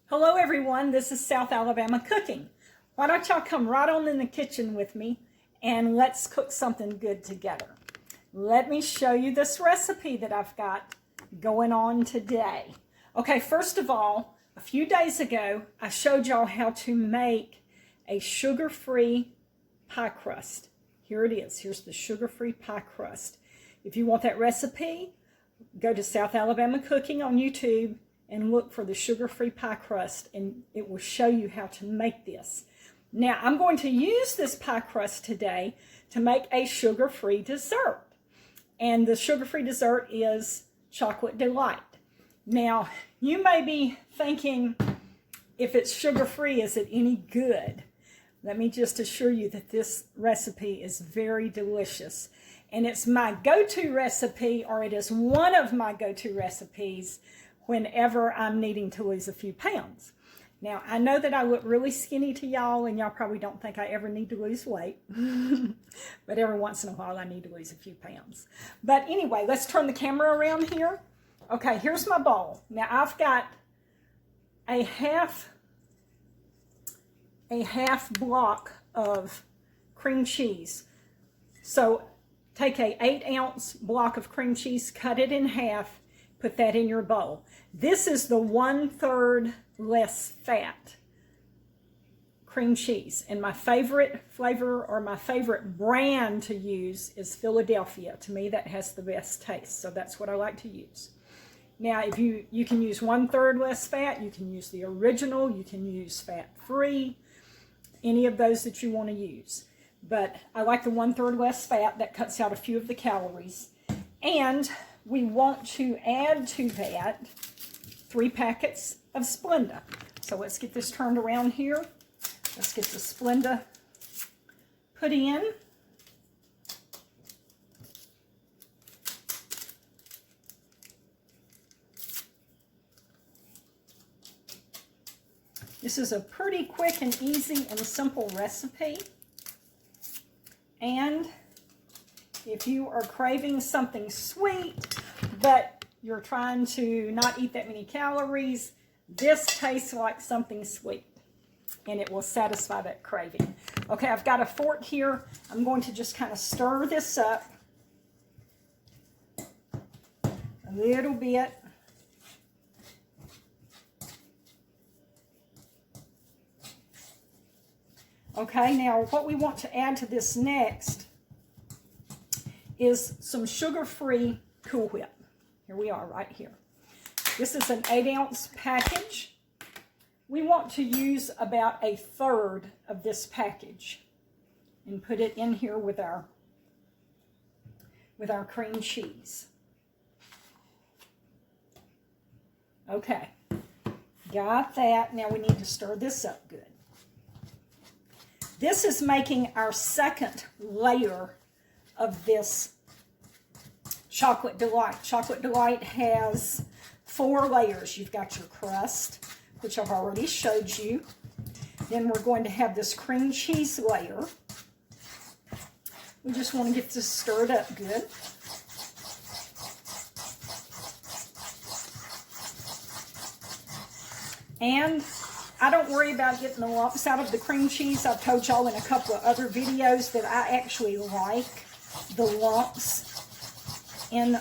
Hello everyone, this is South Alabama Cooking. Why don't y'all come right on in the kitchen with me and let's cook something good together. Let me show you this recipe that I've got going on today. Okay, first of all, a few days ago, I showed y'all how to make a sugar-free pie crust. Here it is. Here's the sugar-free pie crust. If you want that recipe, go to South Alabama Cooking on YouTube and look for the sugar-free pie crust, and it will show you how to make this. Now, I'm going to use this pie crust today to make a sugar-free dessert. And the sugar-free dessert is chocolate delight. Now, you may be thinking, if it's sugar-free, is it any good? Let me just assure you that this recipe is very delicious. And it's my go-to recipe, or it is one of my go-to recipes whenever I'm needing to lose a few pounds. Now, I know that I look really skinny to y'all, and y'all probably don't think I ever need to lose weight. But every once in a while, I need to lose a few pounds. But anyway, let's turn the camera around here. Okay, here's my bowl. Now, I've got a half block of cream cheese. So take a 8-ounce block of cream cheese, cut it in half, put that in your bowl. This is the 1/3 less fat cream cheese. And my favorite flavor, or my favorite brand to use, is Philadelphia. To me, that has the best taste. So that's what I like to use. Now, if you can use 1/3 less fat, you can use the original, you can use fat-free, any of those that you want to use. But I like the 1/3 less fat. That cuts out a few of the calories. And we want to add to that 3 packets of Splenda. So let's get this turned around here. Let's get the Splenda put in. This is a pretty quick and easy and simple recipe. And if you are craving something sweet, but you're trying to not eat that many calories, this tastes like something sweet, and it will satisfy that craving. Okay, I've got a fork here. I'm going to just kind of stir this up a little bit. Okay, now what we want to add to this next is some sugar-free Cool Whip. Here we are right here. This is an 8-ounce package. We want to use about 1/3 of this package and put it in here with our cream cheese. Okay, got that. Now we need to stir this up good. This is making our second layer of this chocolate delight. Chocolate delight has 4 layers. You've got your crust, which I've already showed you. Then we're going to have this cream cheese layer. We just want to get this stirred up good. And I don't worry about getting the lumps out of the cream cheese. I've told y'all in a couple of other videos that I actually like the lumps in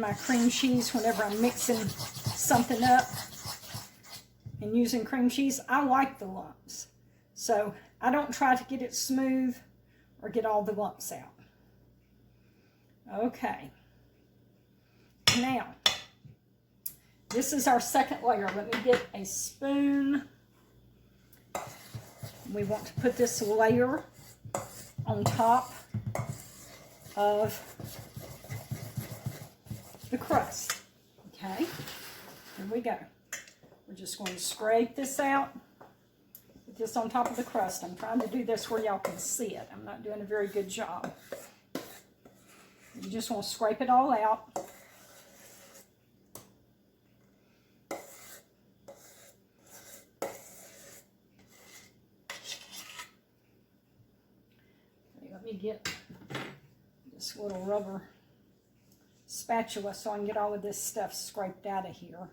my cream cheese whenever I'm mixing something up and using cream cheese. I like the lumps. So I don't try to get it smooth or get all the lumps out. Okay. Now, this is our second layer. Let me get a spoon. We want to put this layer on top of the crust. Okay, here we go. We're just going to scrape this out, put this on top of the crust. I'm trying to do this where y'all can see it. I'm not doing a very good job. You just want to scrape it all out. Let me get this little rubber spatula so I can get all of this stuff scraped out of here.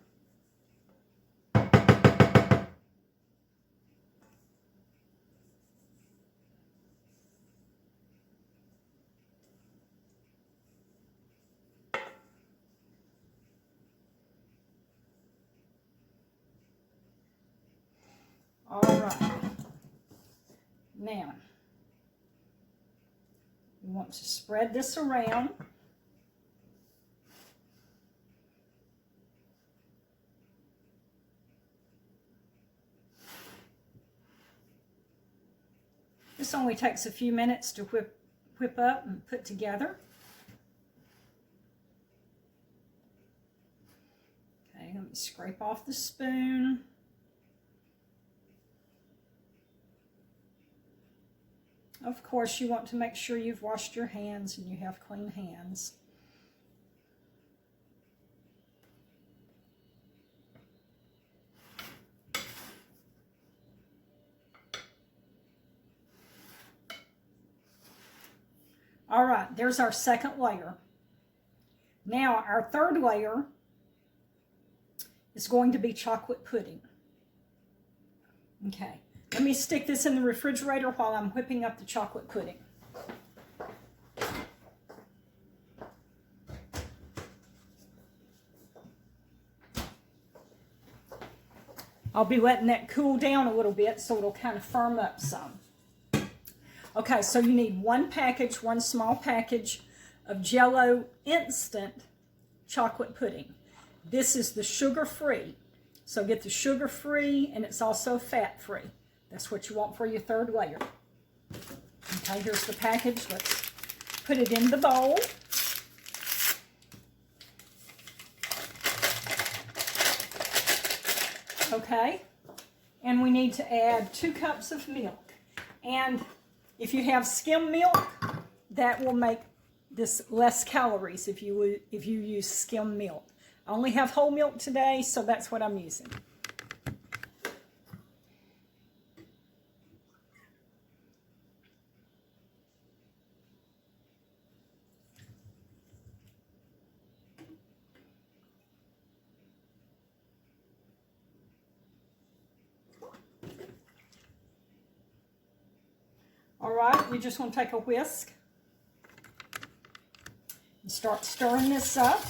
All right. Now, you want to spread this around. This only takes a few minutes to whip up and put together. Okay, let me scrape off the spoon. Of course, you want to make sure you've washed your hands and you have clean hands. All right, there's our second layer. Now, our third layer is going to be chocolate pudding. Okay, let me stick this in the refrigerator while I'm whipping up the chocolate pudding. I'll be letting that cool down a little bit so it'll kind of firm up some. Okay, so you need one small package of Jello instant chocolate pudding. This is the sugar-free. So get the sugar-free, and it's also fat-free. That's what you want for your third layer. Okay, here's the package. Let's put it in the bowl. Okay, and we need to add 2 cups of milk. And if you have skim milk, that will make this less calories if you use skim milk. I only have whole milk today, so that's what I'm using. All right, you just want to take a whisk and start stirring this up.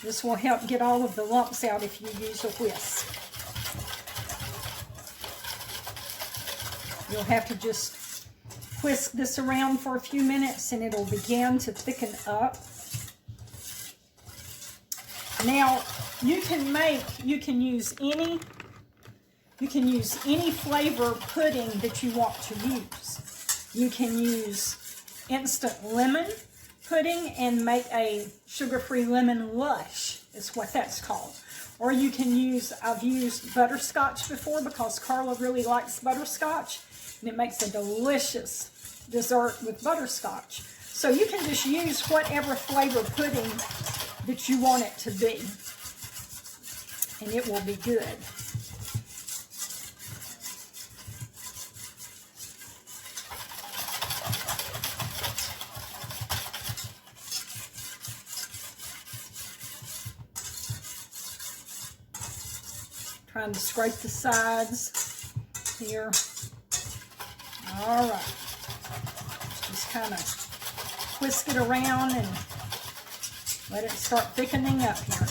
This will help get all of the lumps out if you use a whisk. You'll have to just whisk this around for a few minutes and it'll begin to thicken up. Now, you can use any flavor pudding that you want to use. You can use instant lemon pudding and make a sugar-free lemon lush, is what that's called. Or you can use, I've used butterscotch before because Carla really likes butterscotch, and it makes a delicious dessert with butterscotch. So you can just use whatever flavor pudding that you want it to be, and it will be good. Trying to scrape the sides here. All right. Just kind of whisk it around and let it start thickening up here.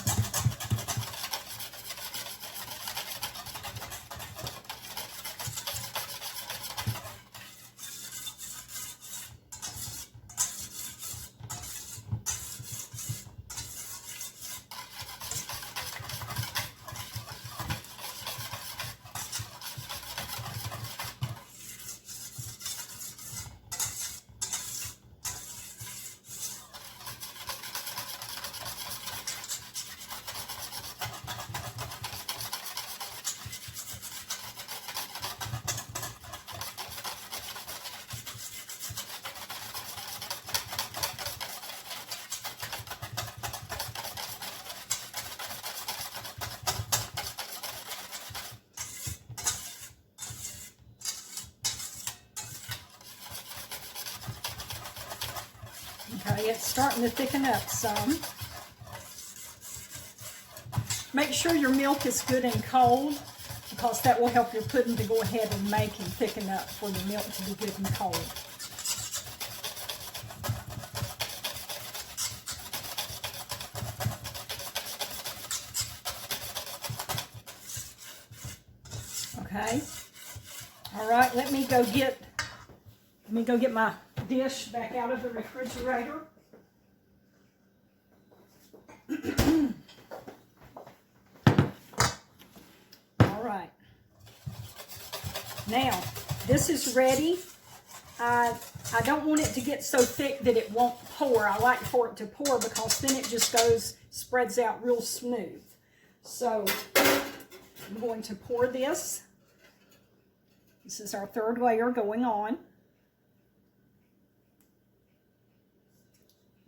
Okay, it's starting to thicken up some. Make sure your milk is good and cold, because that will help your pudding to go ahead and make and thicken up for your milk to be good and cold. Okay. All right, let me go get my dish back out of the refrigerator. All right. Now, this is ready. I don't want it to get so thick that it won't pour. I like for it to pour because then it just spreads out real smooth. So I'm going to pour this. This is our third layer going on.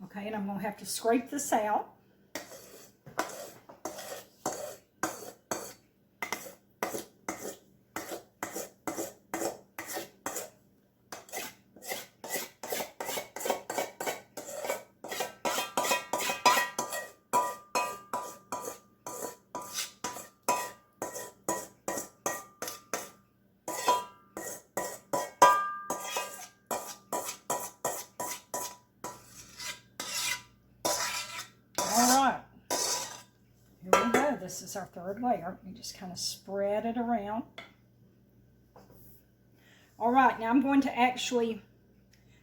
Okay, and I'm going to have to scrape this out. This is our third layer. You just kind of spread it around. All right, now I'm going to actually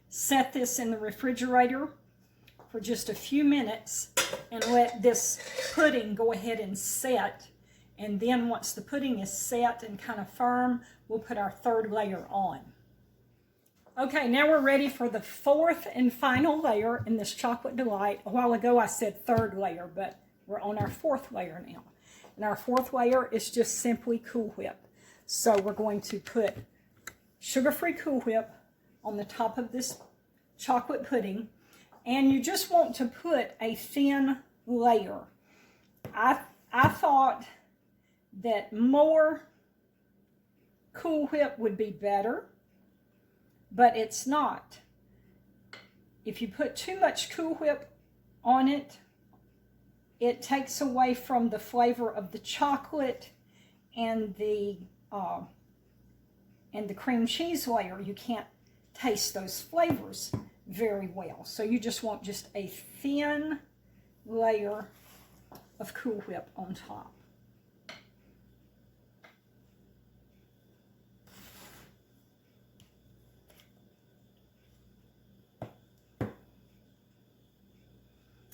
set this in the refrigerator for just a few minutes and let this pudding go ahead and set. And then once the pudding is set and kind of firm, we'll put our third layer on. Okay, now we're ready for the fourth and final layer in this chocolate delight. A while ago I said third layer, but we're on our fourth layer now. And our fourth layer is just simply Cool Whip. So we're going to put sugar-free Cool Whip on the top of this chocolate pudding. And you just want to put a thin layer. I thought that more Cool Whip would be better, but it's not. If you put too much Cool Whip on it, it takes away from the flavor of the chocolate and the cream cheese layer. You can't taste those flavors very well. So you just want just a thin layer of Cool Whip on top.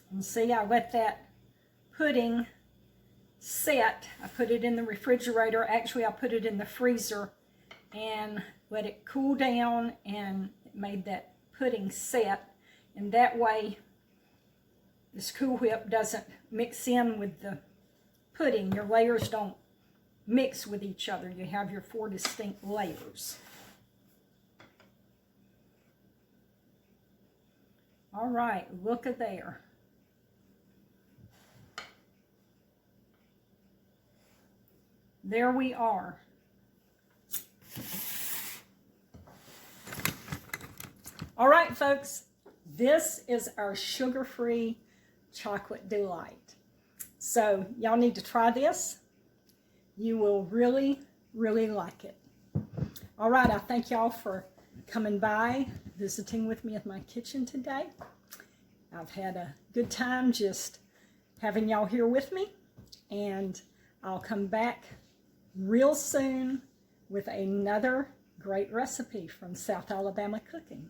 And see, I let that pudding set. I put it in the refrigerator. Actually, I put it in the freezer and let it cool down, and it made that pudding set. And that way, this Cool Whip doesn't mix in with the pudding. Your layers don't mix with each other. You have your 4 distinct layers. All right, look at there. There we are. All right, folks, this is our sugar-free chocolate delight. So y'all need to try this. You will really, really like it. All right, I thank y'all for coming by, visiting with me at my kitchen today. I've had a good time just having y'all here with me, and I'll come back real soon with another great recipe from South Alabama Cooking.